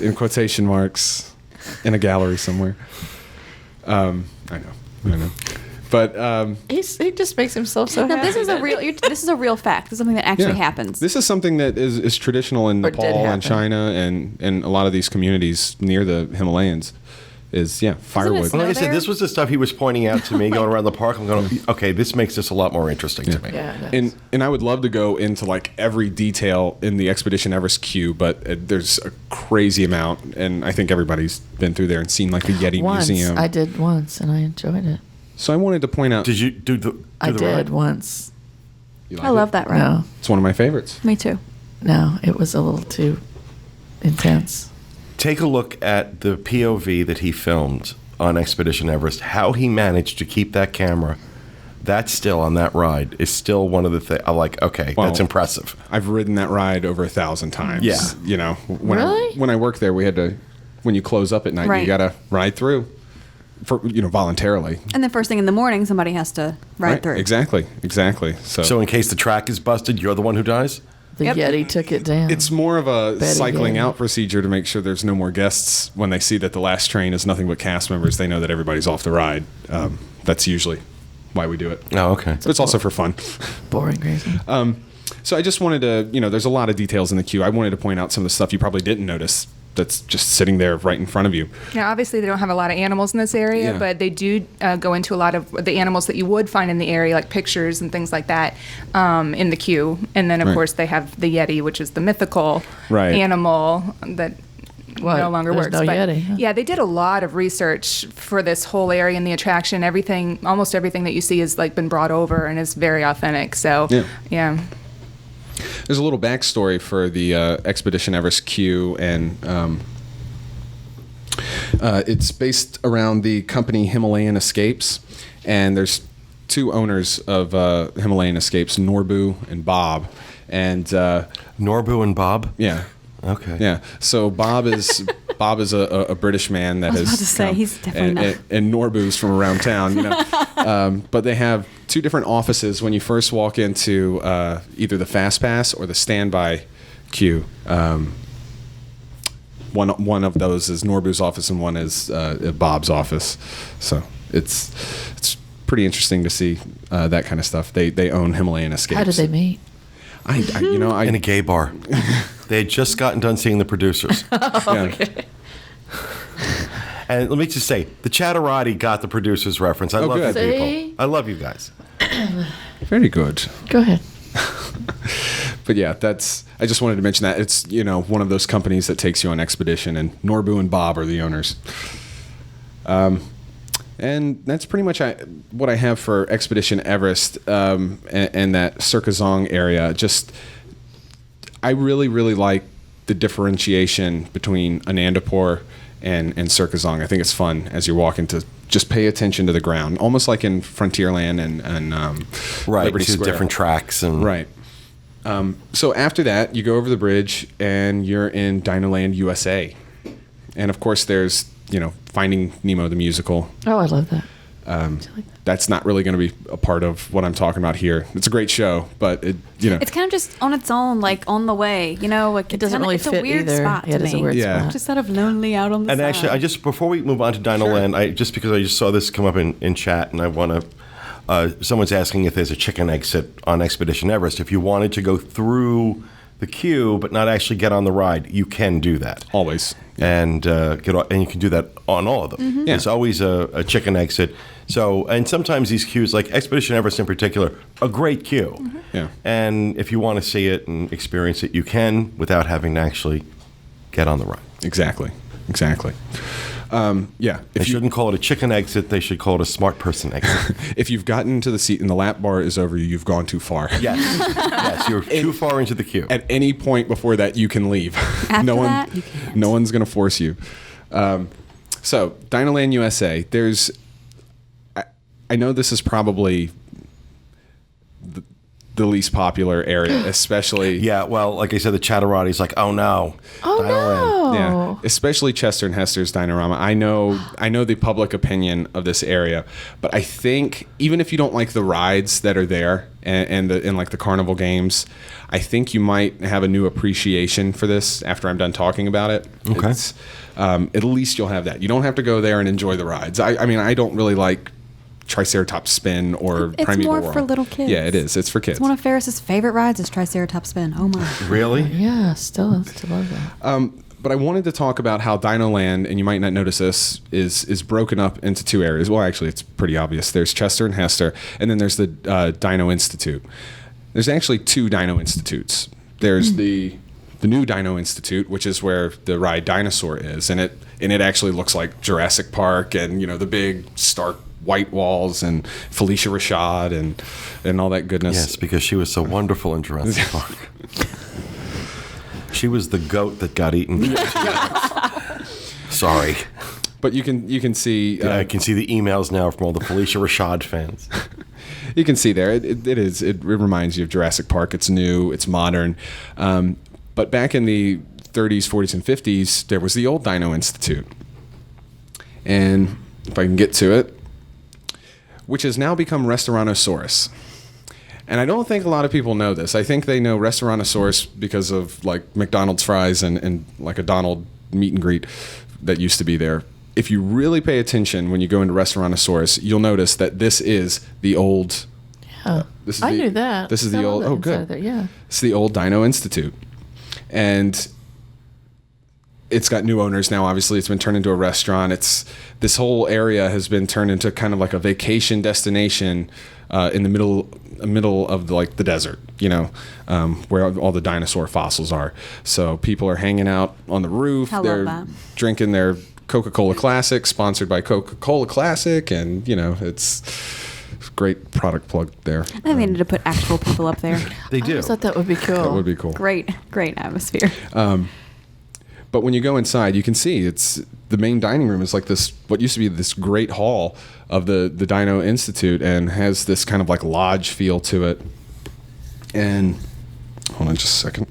In quotation marks, in a gallery somewhere. I know. But He just makes himself so No, happy. this is a real fact. This is something that actually happens. This is something that is traditional in Or did Nepal and happen. China and a lot of these communities near the Himalayas. Is firewood. Well, like I said, there? this was the stuff he was pointing out to me going around the park. I'm going, okay, this makes this a lot more interesting to me. Yeah, it does. And I would love to go into like every detail in the Expedition Everest queue, but there's a crazy amount, and I think everybody's been through there and seen like the Yeti once. Museum. I did once, and I enjoyed it. So I wanted to point out. Did you do the I the did ride? once. You like I love it? that ride. No, It's one of my favorites. Me too. no, it was a little too intense. Take a look at the POV that he filmed on Expedition Everest. How he managed to keep that camera that still on that ride is still one of the things. I'm like, okay, Well, that's impressive. I've ridden that ride over 1,000 times. Yeah. You know, Really? when I worked there, we had to, when you close up at night, Right. you got to ride through for, voluntarily. And then first thing in the morning, somebody has to ride through. Exactly. So in case the track is busted, you're the one who dies? The Yep. Yeti took it down. It's more of a Betty cycling Yeti. out procedure to make sure there's no more guests. When they see that the last train is nothing but cast members, they know that everybody's off the ride. That's usually why we do it. Oh, okay. But it's also for fun. boring reason. So I just wanted to, there's a lot of details in the queue. I wanted to point out some of the stuff you probably didn't notice that's just sitting there right in front of you. Now, obviously, they don't have a lot of animals in this area, Yeah. but they do go into a lot of the animals that you would find in the area, like pictures and things like that, in the queue. And then, of Right. course, they have the Yeti, which is the mythical Right. animal that What? no longer There's works. no but Yeti, huh? yeah, they did a lot of research for this whole area and the attraction. Everything, almost everything that you see has like been brought over and is very authentic. So, yeah. There's a little backstory for the Expedition Everest queue, and it's based around the company Himalayan Escapes, and there's two owners of Himalayan Escapes, Norbu and Bob, and Norbu and Bob? yeah. Okay. Yeah. So Bob is a British man that I was has about to say, come, he's definitely not. and Norbu's from around town, but they have two different offices when you first walk into either the Fast Pass or the standby queue. One of those is Norbu's office and one is Bob's office. So it's pretty interesting to see that kind of stuff. They own Himalayan Escapes. How did they meet? In a gay bar. They had just gotten done seeing the producers. Okay. And let me just say, the Chatterati got the producers reference. I love you good. people. See? I love you guys. Very good. Go ahead. But yeah, I just wanted to mention that. It's, one of those companies that takes you on expedition, and Norbu and Bob are the owners. And that's pretty much what I have for Expedition Everest and that Circazong area. Just, I really, really like the differentiation between Anandapur and Circazong. I think it's fun as you're walking to just pay attention to the ground, almost like in Frontierland and Right, Liberty to Square. different tracks. And Right. So after that, you go over the bridge and you're in Dinoland USA. And of course, there's, Finding Nemo the musical. Oh, I love that. That's not really going to be a part of what I'm talking about here. It's a great show, but It's kind of just on its own, like on the way, like It doesn't really it's fit a weird either. spot Yeah, to it is a me. weird Yeah. spot. Just sort of lonely out on the And side. actually, before we move on to Dinoland, just because I just saw this come up in chat, and I want to. Someone's asking if there's a chicken exit on Expedition Everest. If you wanted to go through the queue but not actually get on the ride, you can do that. Always. And and you can do that on all of them. Mm-hmm. Yeah. There's always a chicken exit. So, and sometimes these queues, like Expedition Everest in particular, a great queue. Mm-hmm. Yeah. And if you want to see it and experience it, you can without having to actually get on the ride. Exactly. Yeah. They shouldn't call it a chicken exit. They should call it a smart person exit. If you've gotten to the seat and the lap bar is over you, you've gone too far. Yes. Yes, you're too far into the queue. At any point before that, you can leave. After that, you can't. No one's going to force you. So, Dinoland USA. I know this is probably the least popular area, especially. Yeah, well, like I said, the Chatterati's like, oh no. Oh Dinoland. no! Yeah, especially Chester and Hester's Dinorama. I know the public opinion of this area, but I think even if you don't like the rides that are there and like the carnival games, I think you might have a new appreciation for this after I'm done talking about it. Okay. At least you'll have that. You don't have to go there and enjoy the rides. I mean, I don't really like Triceratops Spin or It's Primeval more World. for little kids. Yeah, it is. It's for kids. It's one of Ferris's favorite rides is Triceratops Spin. Oh my. Really? Yeah, still love that. But I wanted to talk about how Dinoland, and you might not notice this, is broken up into two areas. Well, actually, it's pretty obvious. There's Chester and Hester, and then there's the Dino Institute. There's actually two Dino Institutes. There's the new Dino Institute, which is where the ride Dinosaur is, and it actually looks like Jurassic Park, and the big stark white walls and Felicia Rashad and all that goodness. Yes, because she was so wonderful in Jurassic Park. She was the goat that got eaten. Sorry. But you can see. I can see the emails now from all the Felicia Rashad fans. You can see there. It reminds you of Jurassic Park. It's new. It's modern. But back in the 30s, 40s, and 50s, there was the Old Dino Institute. And if I can get to it, which has now become Restaurantosaurus. And I don't think a lot of people know this. I think they know Restaurantosaurus because of like McDonald's fries and like a Donald meet and greet that used to be there. If you really pay attention when you go into Restaurantosaurus, you'll notice that this is the old. Yeah, I knew that. This is the I love old. that Oh, inside good. of there, yeah. It's the Old Dino Institute, and it's got new owners now. Obviously, it's been turned into a restaurant. This whole area has been turned into kind of like a vacation destination in the middle of the desert, where all the dinosaur fossils are. So people are hanging out on the roof. I love They're that. drinking their Coca-Cola Classic, sponsored by Coca-Cola Classic, and it's great product plug there. I needed to put actual people up there. They I do. always thought that would be cool. That would be cool. Great atmosphere. But when you go inside, you can see it's the main dining room is like this, what used to be this great hall of the Dino Institute, and has this kind of like lodge feel to it. And hold on just a second.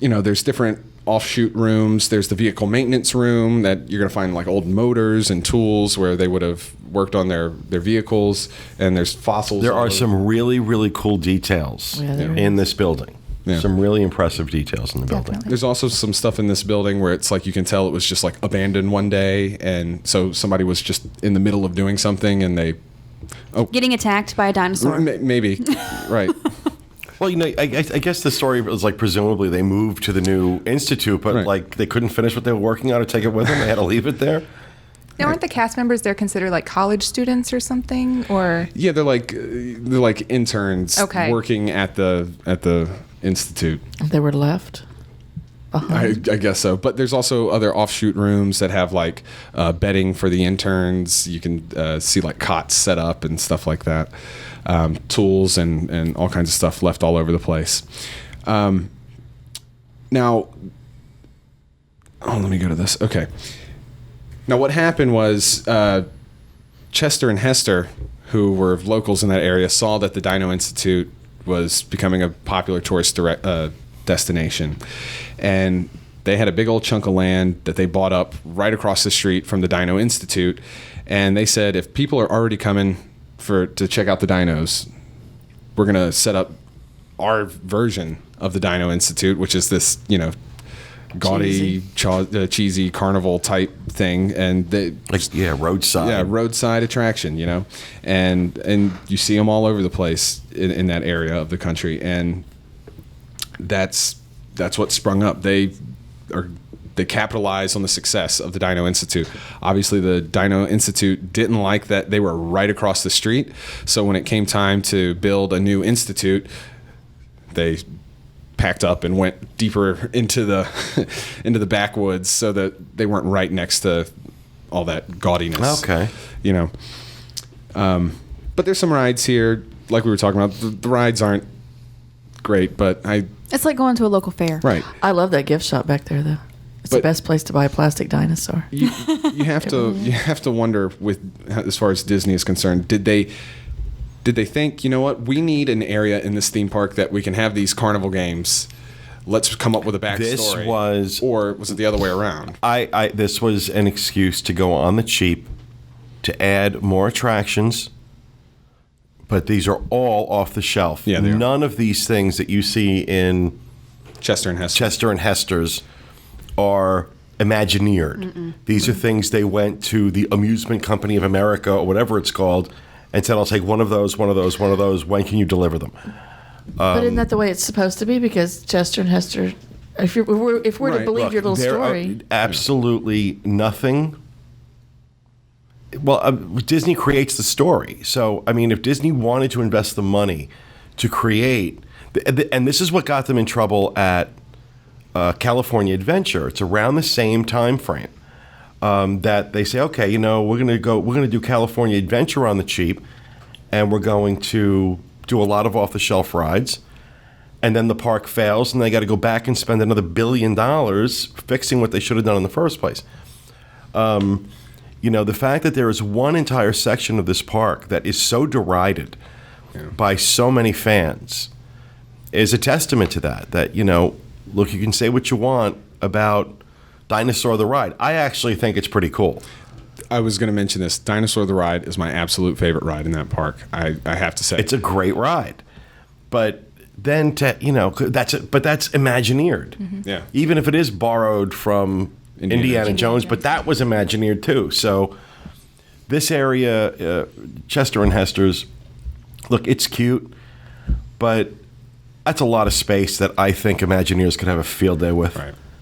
There's different offshoot rooms. There's the vehicle maintenance room that you're going to find like old motors and tools where they would have worked on their vehicles. And there's fossils. There all are over. some really, really cool details Yeah, there in this building. Yeah. Some really impressive details in the building. Definitely. There's also some stuff in this building where it's like you can tell it was just like abandoned one day, and so somebody was just in the middle of doing something and they Getting attacked by a dinosaur. maybe right. Well, I guess the story was like presumably they moved to the new institute, but Right. like they couldn't finish what they were working on or take it with them. They had to leave it there. Now, aren't the cast members there considered like college students or something? Or Yeah, they're like interns Okay. working at the institute. They were left behind. I guess so. But there's also other offshoot rooms that have like bedding for the interns. You can see like cots set up and stuff like that. Tools and all kinds of stuff left all over the place. Now, let me go to this. Okay. Now, what happened was Chester and Hester, who were locals in that area, saw that the Dino Institute was becoming a popular tourist destination. And they had a big old chunk of land that they bought up right across the street from the Dino Institute. And they said, if people are already coming to check out the dinos, we're going to set up our version of the Dino Institute, which is this, gaudy, cheesy carnival type thing, and roadside attraction, and you see them all over the place in that area of the country, and that's what sprung up. They capitalized on the success of the Dino Institute. Obviously, the Dino Institute didn't like that they were right across the street, so when it came time to build a new institute, they packed up and went deeper into the backwoods so that they weren't right next to all that gaudiness. Okay. But there's some rides here, like we were talking about. The rides aren't great, but It's like going to a local fair. Right. I love that gift shop back there, though. It's the best place to buy a plastic dinosaur. You have to wonder, with as far as Disney is concerned, did they think, you know what, we need an area in this theme park that we can have these carnival games. Let's come up with a backstory. Or was it the other way around? This was an excuse to go on the cheap, to add more attractions, but these are all off the shelf. Yeah, none of these things that you see in Chester and Hester's are Imagineered. Mm-mm. These are things they went to the Amusement Company of America or whatever it's called and said, I'll take one of those. When can you deliver them? But isn't that the way it's supposed to be? Because Chester and Hester, if we're to believe your little story. Absolutely nothing. Well, Disney creates the story. So, I mean, if Disney wanted to invest the money to create, and this is what got them in trouble at California Adventure. It's around the same time frame that they say, okay, we're going to do California Adventure on the cheap, and we're going to do a lot of off-the-shelf rides, and then the park fails, and they got to go back and spend another $1 billion fixing what they should have done in the first place. The fact that there is one entire section of this park that is so derided by so many fans is a testament to that, look, you can say what you want about Dinosaur the Ride. I actually think it's pretty cool. I was going to mention this. Dinosaur the Ride is my absolute favorite ride in that park. I have to say. It's a great ride. But then, that's Imagineered. Mm-hmm. Yeah. Even if it is borrowed from Indiana Jones, but that was Imagineered too. So this area, Chester and Hester's, look, it's cute, but that's a lot of space that I think Imagineers could have a field day with,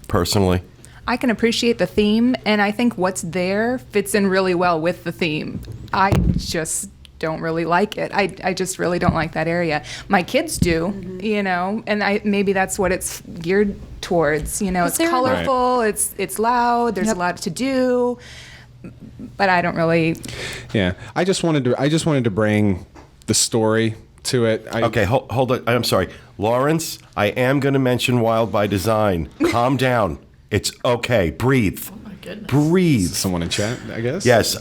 personally. I can appreciate the theme, and I think what's there fits in really well with the theme. I just don't really like it. I just really don't like that area. My kids do, and maybe that's what it's geared towards. It's colorful, it's loud, there's a lot to do, but I don't really. Yeah, I just wanted to bring the story to it. Okay, hold on. I'm sorry. Lawrence, I am going to mention Wild by Design. Calm down. It's okay. Breathe. Oh, my goodness. Breathe. Someone in chat, I guess? Yes.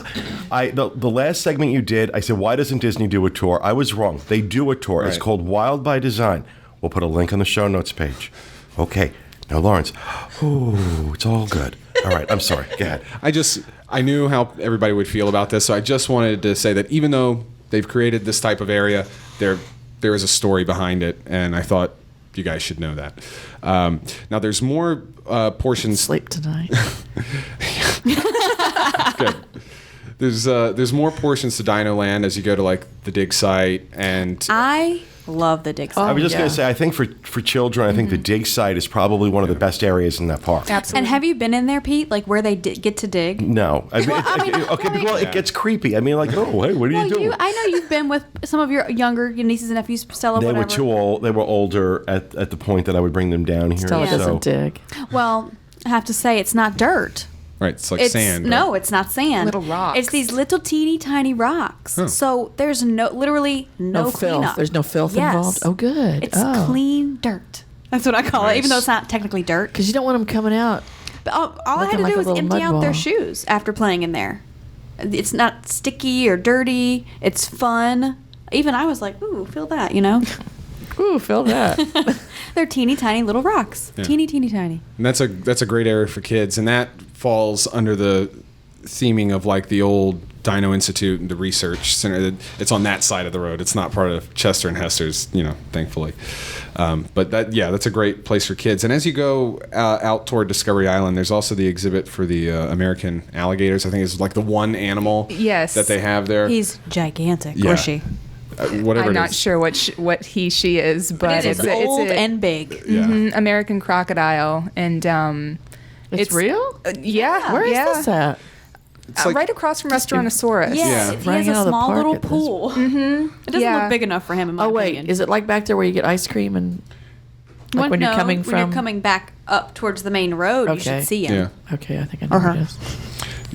The last segment you did, I said, why doesn't Disney do a tour? I was wrong. They do a tour. Right. It's called Wild by Design. We'll put a link on the show notes page. Okay. Now, Lawrence. Oh, it's all good. All right. I'm sorry. Go ahead. I knew how everybody would feel about this, so I just wanted to say that even though they've created this type of area, there is a story behind it, and I thought you guys should know that. Now, there's more portions. Sleep tonight. Good. There's more portions to Dinoland as you go to like the dig site, and I love the dig site. I was just going to say, I think for children, I think the dig site is probably one of the best areas in that park. Absolutely. And have you been in there, Pete? Like where they get to dig? No. It gets creepy. I mean, like, oh, hey, what are you doing? I know you've been with some of your younger nieces and nephews, Stella, they whatever. were too old. They were older at the point that I would bring them down here. Stella doesn't dig. Well, I have to say, it's not dirt. Right, it's like sand. No, it's not sand. Little rocks. It's these little teeny tiny rocks. Oh. So there's literally no filth. cleanup. There's no filth involved. Oh, good. It's clean dirt. That's what I call it, even though it's not technically dirt. Because you don't want them coming out. But all I had to do was empty out their shoes after playing in there. It's not sticky or dirty. It's fun. Even I was like, ooh, feel that, Ooh, feel that. They're teeny tiny little rocks. Yeah. Teeny tiny. And that's a great area for kids, and that falls under the theming of like the old Dino Institute and the research center. It's on that side of the road. It's not part of Chester and Hester's, thankfully. But that's a great place for kids. And as you go out toward Discovery Island, there's also the exhibit for the American alligators. I think it's like the one animal that they have there. He's gigantic, Yeah. or she. Whatever I'm it not is. sure what she is, but It's old and big. Yeah. American crocodile, and It's real? yeah. Where is yeah. this at? It's like- right across from Restaurantosaurus. Yes, Yeah. he Running has out a of the small park little at this pool. Mm-hmm. It doesn't Yeah. look big enough for him, in my Oh, wait. opinion. Is it like back there where you get ice cream and like when you're coming from? When you're coming back up towards the main road, you Okay. should see him. Yeah. Okay, I think I know what it is.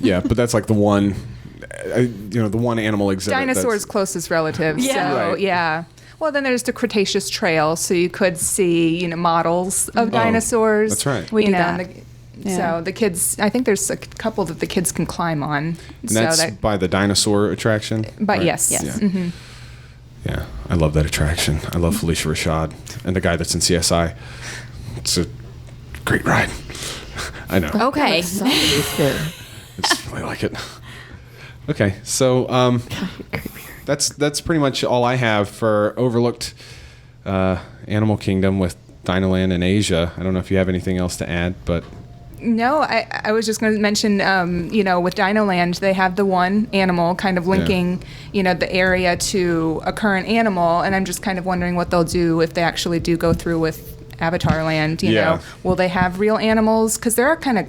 Yeah, but that's like the one, the one animal exhibit. Dinosaurs' closest relative. Yeah. So, Right. yeah. Well, then there's the Cretaceous Trail, so you could see, models of dinosaurs. that's right. We do and that. So the kids, I think there's a couple that the kids can climb on. And that's by by the dinosaur attraction. but right? yes. Yes. Yeah. Yeah, I love that attraction. I love Felicia Rashad and the guy that's in CSI. It's a great ride. I know. Okay. I just really like it. Okay, so that's pretty much all I have for overlooked Animal Kingdom with Dinoland and Asia. I don't know if you have anything else to add, but No, I was just going to mention, with Dinoland, they have the one animal kind of linking, the area to a current animal, and I'm just kind of wondering what they'll do if they actually do go through with Avatar Land. You know, will they have real animals? Because there are kind of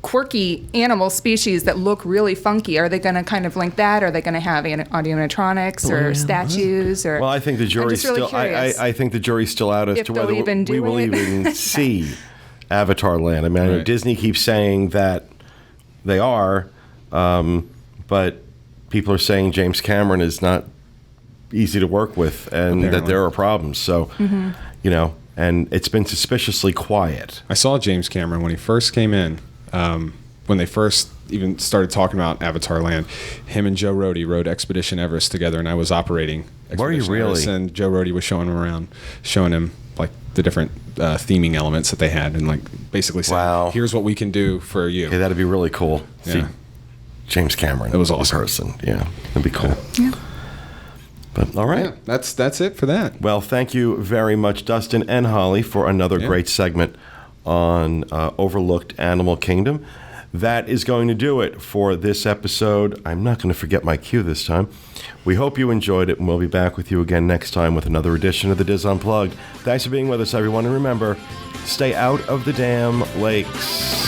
quirky animal species that look really funky. Are they going to kind of link that? Are they going to have animatronics or statues? Or Well, I think the jury's really still. I think the jury's still out as If to they'll whether even we do will it. even see Avatar Land. I mean, I know Right. Disney keeps saying that they are, but people are saying James Cameron is not easy to work with, and that Apparently. there are problems. So, and it's been suspiciously quiet. I saw James Cameron when he first came in, when they first even started talking about Avatar Land. Him and Joe Rohde rode Expedition Everest together, and I was operating Were you Expedition really? Everest, and Joe Rohde was showing him around, showing him like the different theming elements that they had, and like basically saying, Wow. here's what we can do for you. Okay, that'd be really cool. See Yeah. James Cameron. It was in awesome. person. Yeah, that'd be cool. Yeah. But all right. Yeah, that's it for that. Well, thank you very much, Dustin and Holly, for another great segment on Overlooked Animal Kingdom. That is going to do it for this episode. I'm not going to forget my cue this time. We hope you enjoyed it, and we'll be back with you again next time with another edition of the Diz Unplugged. Thanks for being with us, everyone, and remember, stay out of the damn lakes.